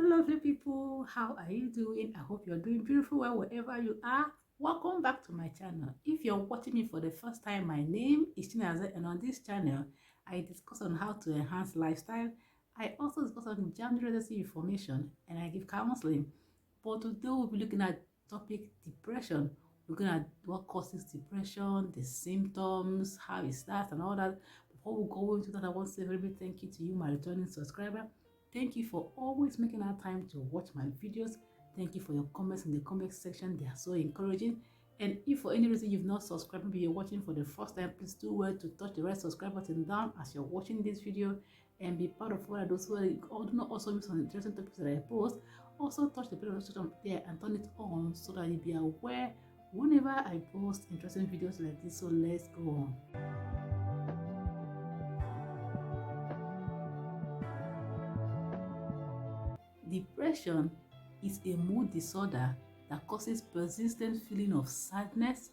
Lovely people, how are you doing? I hope you're doing beautiful well wherever you are. Welcome back to my channel. If you're watching me for the first time, my name is Chinaze, and on this channel I discuss on how to enhance lifestyle. I also discuss on gender-related information, and I give counseling. But today we'll be looking at topic depression, looking at what causes depression, the symptoms, how it starts and all that. Before we go into that, I want to say a very big thank you to you, my returning subscriber. Thank you for always making our time to watch my videos. Thank you for your comments in the comment section. They are so encouraging. And if for any reason you've not subscribed, maybe you're watching for the first time, please do well to touch the red subscribe button down as you're watching this video and be part of one of those who do not also miss on interesting topics that I post. Also touch the bell notification up there and turn it on so that you'll be aware whenever I post interesting videos like this. So let's go on. Depression is a mood disorder that causes persistent feeling of sadness,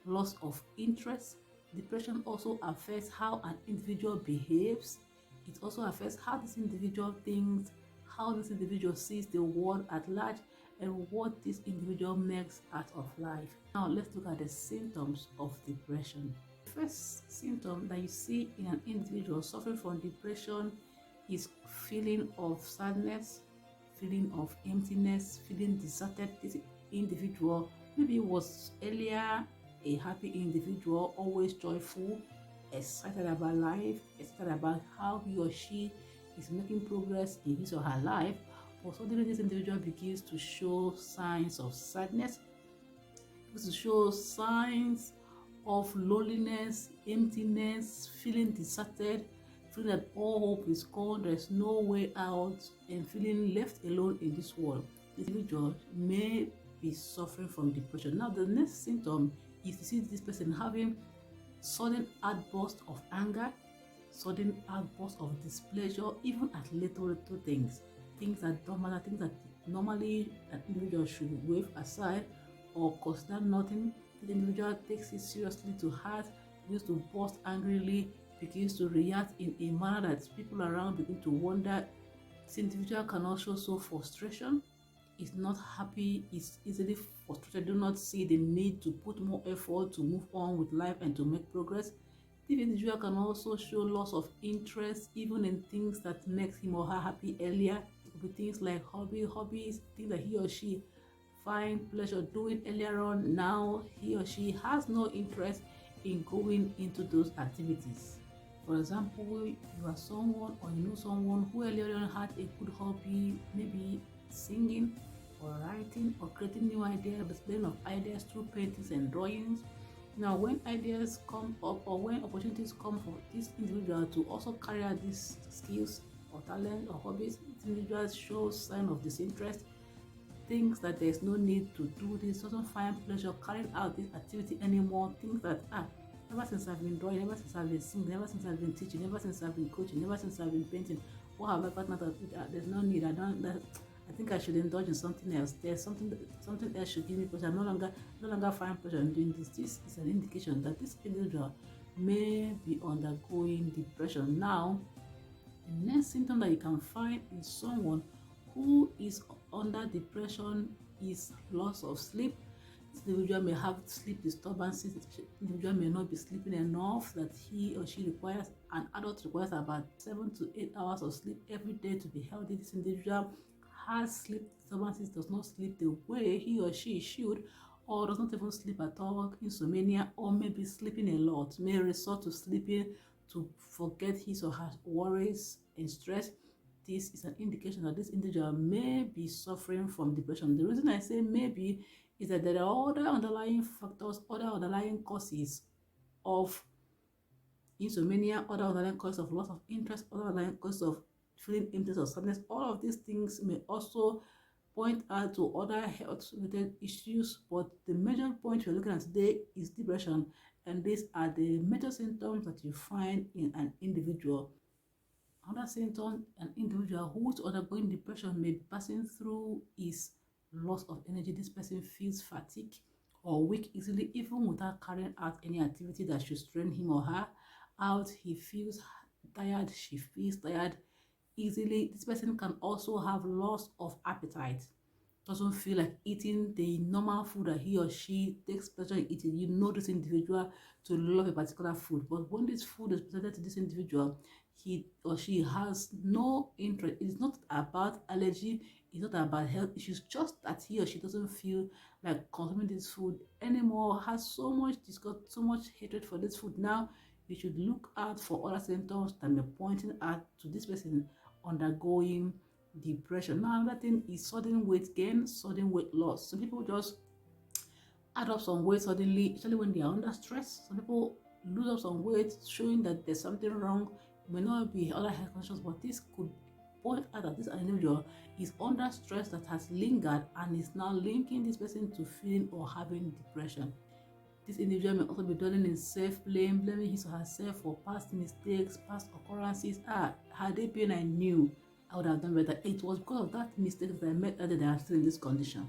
loss of interest. Depression also affects how an individual behaves. It also affects how this individual thinks, how this individual sees the world at large, and what this individual makes out of life. Now let's look at the symptoms of depression. The first symptom that you see in an individual suffering from depression is feeling of sadness, feeling of emptiness, feeling deserted. This individual maybe was earlier a happy individual, always joyful, excited about life, excited about how he or she is making progress in his or her life. But suddenly this individual begins to show signs of sadness, begins to show signs of loneliness, emptiness, feeling deserted, feeling that all hope is gone, there's no way out, and feeling left alone in this world. The individual may be suffering from depression. Now, the next symptom is to see this person having sudden outburst of anger, sudden outburst of displeasure, even at little things that don't matter, things that normally an individual should wave aside or consider nothing. The individual takes it seriously to heart, begins to burst angrily, begins to react in a manner that people around begin to wonder. This individual can also show frustration, is not happy, is easily frustrated, do not see the need to put more effort to move on with life and to make progress. This individual can also show loss of interest even in things that makes him or her happy earlier. It could be things like hobbies, things that he or she find pleasure doing earlier on. Now he or she has no interest in going into those activities. For example, you are someone or you know someone who earlier on had a good hobby, maybe singing or writing or creating new ideas, displaying of ideas through paintings and drawings. Now, when ideas come up or when opportunities come for this individual to also carry out these skills or talent or hobbies, this individual shows sign of disinterest, thinks that there's no need to do this, doesn't find pleasure carrying out this activity anymore, thinks that ever since I've been drawing, ever since I've been singing, ever since I've been teaching, ever since I've been coaching, ever since I've been painting, what have I gotten out of it? There's no need. I think I should indulge in something else. There's something else should give me pleasure. I'm no longer find pleasure in doing this. This is an indication that this individual may be undergoing depression. Now, the next symptom that you can find in someone who is under depression is loss of sleep. This individual may have sleep disturbances. This individual may not be sleeping enough, that he or she requires. An adult requires about 7 to 8 hours of sleep every day to be healthy. This individual has sleep disturbances, does not sleep the way he or she should, or does not even sleep at all, insomnia, or maybe sleeping a lot, may resort to sleeping to forget his or her worries and stress. This is an indication that this individual may be suffering from depression. The reason I say maybe is that there are other underlying factors, other underlying causes of insomnia, other underlying causes of loss of interest, other underlying causes of feeling emptiness or sadness. All of these things may also point out to other health-related issues, but the major point we're looking at today is depression, and these are the major symptoms that you find in an individual. Another symptom an individual who's undergoing depression may be passing through is loss of energy. This person feels fatigue or weak easily, even without carrying out any activity that should strain him or her out. He feels tired, she feels tired easily. This person can also have loss of appetite, doesn't feel like eating the normal food that he or she takes pleasure in eating. You know this individual to love a particular food, but when this food is presented to this individual, he or she has no interest. It's not about allergy, it's not about health issues, just that he or she doesn't feel like consuming this food anymore, has so much disgust, so much hatred for this food. Now you should look out for other symptoms that may pointing out to this person undergoing depression. Now another thing is sudden weight gain, sudden weight loss. Some people just add up some weight suddenly, especially when they are under stress. Some people lose up some weight, showing that there's something wrong. It may not be other health conditions, but this could point out that this individual is under stress that has lingered and is now linking this person to feeling or having depression. This individual may also be dwelling in self-blame, blaming his or herself for past mistakes, past occurrences. Had it been I knew, I would have done better. It was because of that mistake that I made that I am still in this condition.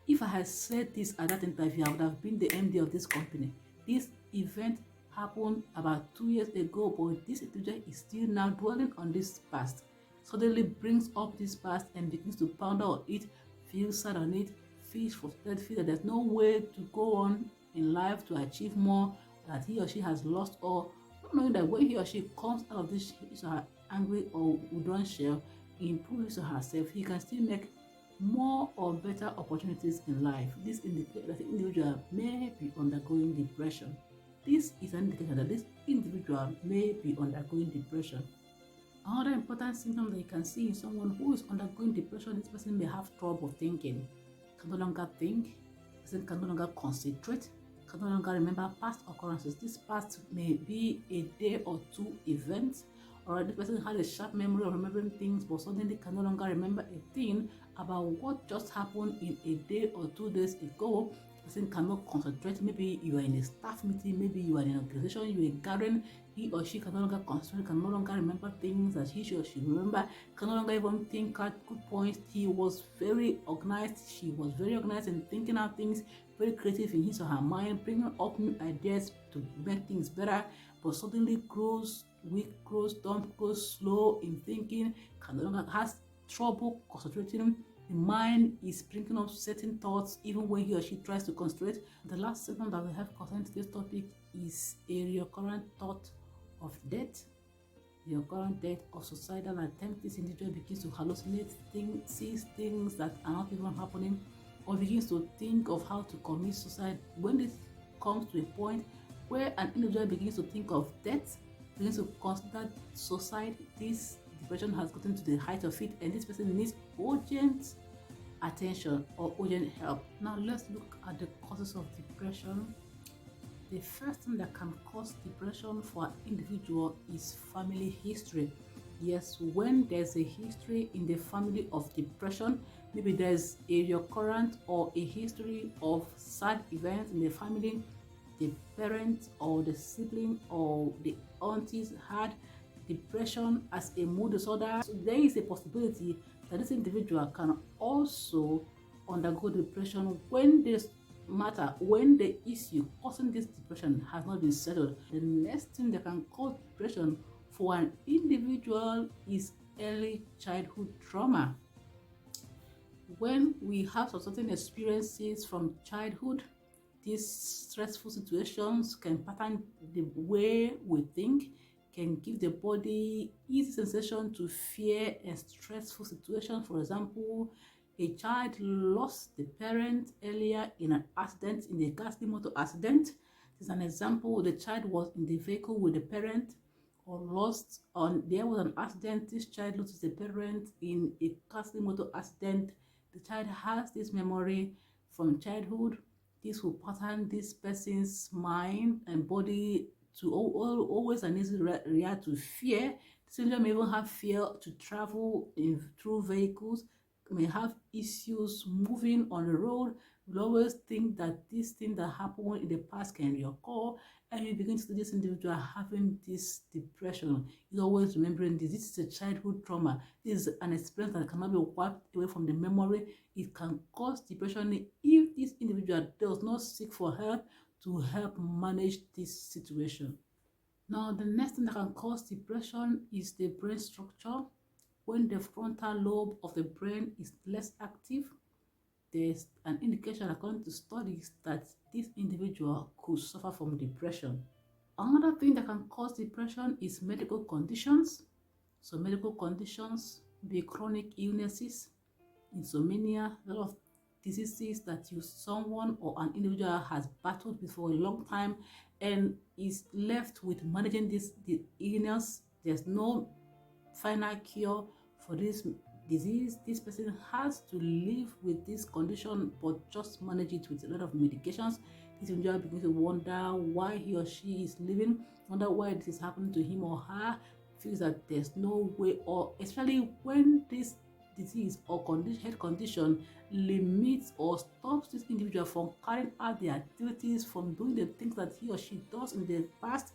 If I had said this at that interview, I would have been the MD of this company. This event happened about 2 years ago, but this individual is still now dwelling on this past. Suddenly brings up this past and begins to ponder on it, feel sad on it, feel frustrated, feel that there's no way to go on in life to achieve more, that he or she has lost all, not knowing that when he or she comes out of this angry or withdrawn shell, improves herself, he can still make more or better opportunities in life. This indicates that the individual may be undergoing depression. This is an indication that this individual may be undergoing depression. Another important symptom that you can see in someone who is undergoing depression, this person may have trouble thinking, can no longer think, person can no longer concentrate, can no longer remember past occurrences. This past may be a day or two event, or this person had a sharp memory of remembering things, but suddenly can no longer remember a thing about what just happened in a day or 2 days ago. Person cannot concentrate. Maybe you are in a staff meeting, maybe you are in an organization, you are gathering. He or she can no longer concentrate, can no longer remember things that he or she remember, can no longer even think out good points. He was very organized, she was very organized in thinking out things, very creative in his or her mind, bringing up new ideas to make things better, but suddenly grows weak, grows dumb, grows slow in thinking, can no longer, has trouble concentrating. The mind is bringing up certain thoughts even when he or she tries to concentrate. The last symptom that we have concerning today's topic is a recurrent thought of death. The recurrent death of suicidal attempt. This individual begins to hallucinate things, sees things that are not even happening, or begins to think of how to commit suicide. When this comes to a point where an individual begins to think of death, begins to consider suicide, this depression has gotten to the height of it, and this person needs urgent attention or urgent help. Now let's look at the causes of depression. The first thing that can cause depression for an individual is family history. Yes, when there's a history in the family of depression, maybe there's a recurrent or a history of sad events in the family, the parent or the sibling or the aunties had depression as a mood disorder, so there is a possibility that this individual can also undergo depression when this matter, when the issue causing this depression has not been settled. The next thing that can cause depression for an individual is early childhood trauma. When we have some certain experiences from childhood, these stressful situations can pattern the way we think, can give the body easy sensation to fear a stressful situation. For example, a child lost the parent earlier in an accident, in a ghastly motor accident. This is an example. The child was in the vehicle with the parent, or lost on, there was an accident, this child loses the parent in a ghastly motor accident. The child has this memory from childhood. This will pattern this person's mind and body to always and easily react to fear. The children may even have fear to travel through vehicles, may have issues moving on the road, will always think that this thing that happened in the past can reoccur, and you begin to see this individual having this depression. He's always remembering this. This is a childhood trauma. This is an experience that cannot be wiped away from the memory. It can cause depression if this individual does not seek for help to help manage this situation. Now, the next thing that can cause depression is the brain structure. when the frontal lobe of the brain is less active, there's an indication according to studies that this individual could suffer from depression. Another thing that can cause depression is medical conditions. So medical conditions be chronic illnesses, insomnia, a lot of diseases that someone or an individual has battled with for a long time and is left with managing the illness. There's no final cure for this disease. This person has to live with this condition but just manage it with a lot of medications. This individual begins to wonder why he or she is living, wonder why this is happening to him or her, feels that there's no way, or especially when this disease or health condition limits or stops this individual from carrying out the activities, from doing the things that he or she does in the past.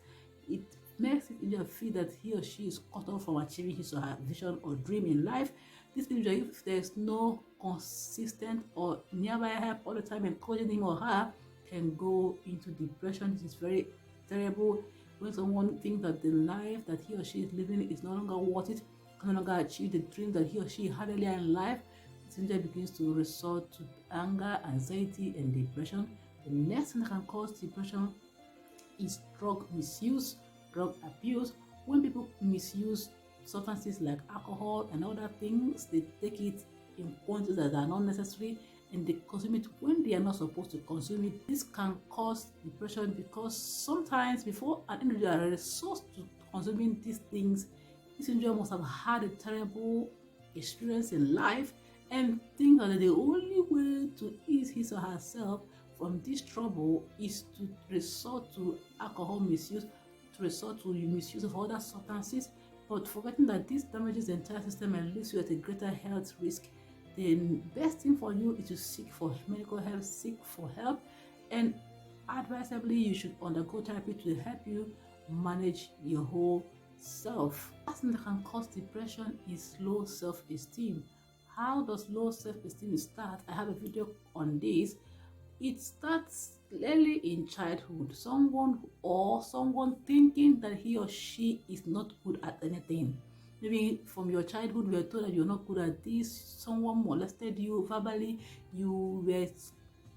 It makes this individual feel that he or she is cut off from achieving his or her vision or dream in life. This individual, if there's no consistent or nearby help all the time encouraging him or her, can go into depression. This is very terrible when someone thinks that the life that he or she is living is no longer worth it, can no longer achieve the dream that he or she had earlier in life. This individual begins to resort to anger, anxiety, and depression. The next thing that can cause depression is drug misuse, drug abuse. When people misuse substances like alcohol and other things, they take it in quantities that are not necessary and they consume it when they are not supposed to consume it. This can cause depression because sometimes before an individual resorts to consuming these things, this individual must have had a terrible experience in life and think that the only way to ease his or herself from this trouble is to resort to alcohol misuse, to resort to misuse of other substances, but forgetting that this damages the entire system and leaves you at a greater health risk. The best thing for you is to seek for medical help, seek for help, and advisably you should undergo therapy to help you manage your whole self. Last thing that can cause depression is low self-esteem. How does low self-esteem start? I have a video on this. It starts early in childhood. Someone thinking that he or she is not good at anything. Maybe from your childhood, you were told that you're not good at this. Someone molested you verbally. You were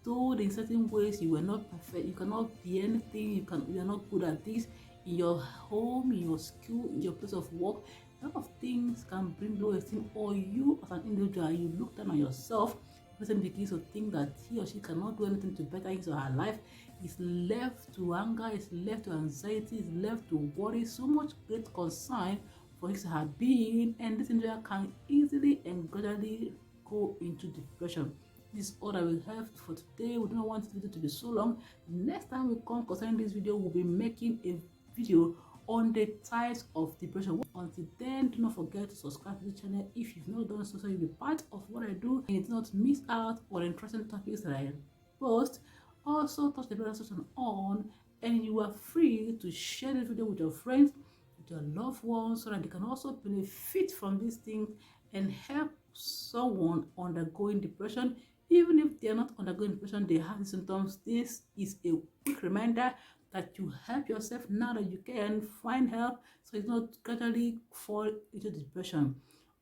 told in certain ways you were not perfect. You cannot be anything. You are not good at this. In your home, in your school, in your place of work, a lot of things can bring low esteem. Or you, as an individual, you look down on yourself. The person begins to think that he or she cannot do anything to better his or her life. Is left to anger. Is left to anxiety. Is left to worry. So much great concern for his or her being, and this individual can easily and gradually go into depression. This is all that we have for today. We don't want this video to be so long. Next time we come concerning this video, we'll be making a video on the types of depression. Until then, do not forget to subscribe to the channel if you've not done so, so you'll be part of what I do and do not miss out on interesting topics that I post. Also, touch the bell section on, and you are free to share this video with your friends, with your loved ones, so that they can also benefit from these things and help someone undergoing depression. Even if they are not undergoing depression, they have the symptoms. This is a quick reminder that you help yourself now that you can find help, so it's not gradually fall into depression.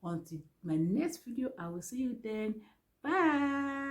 Until my next video, I will see you then. Bye.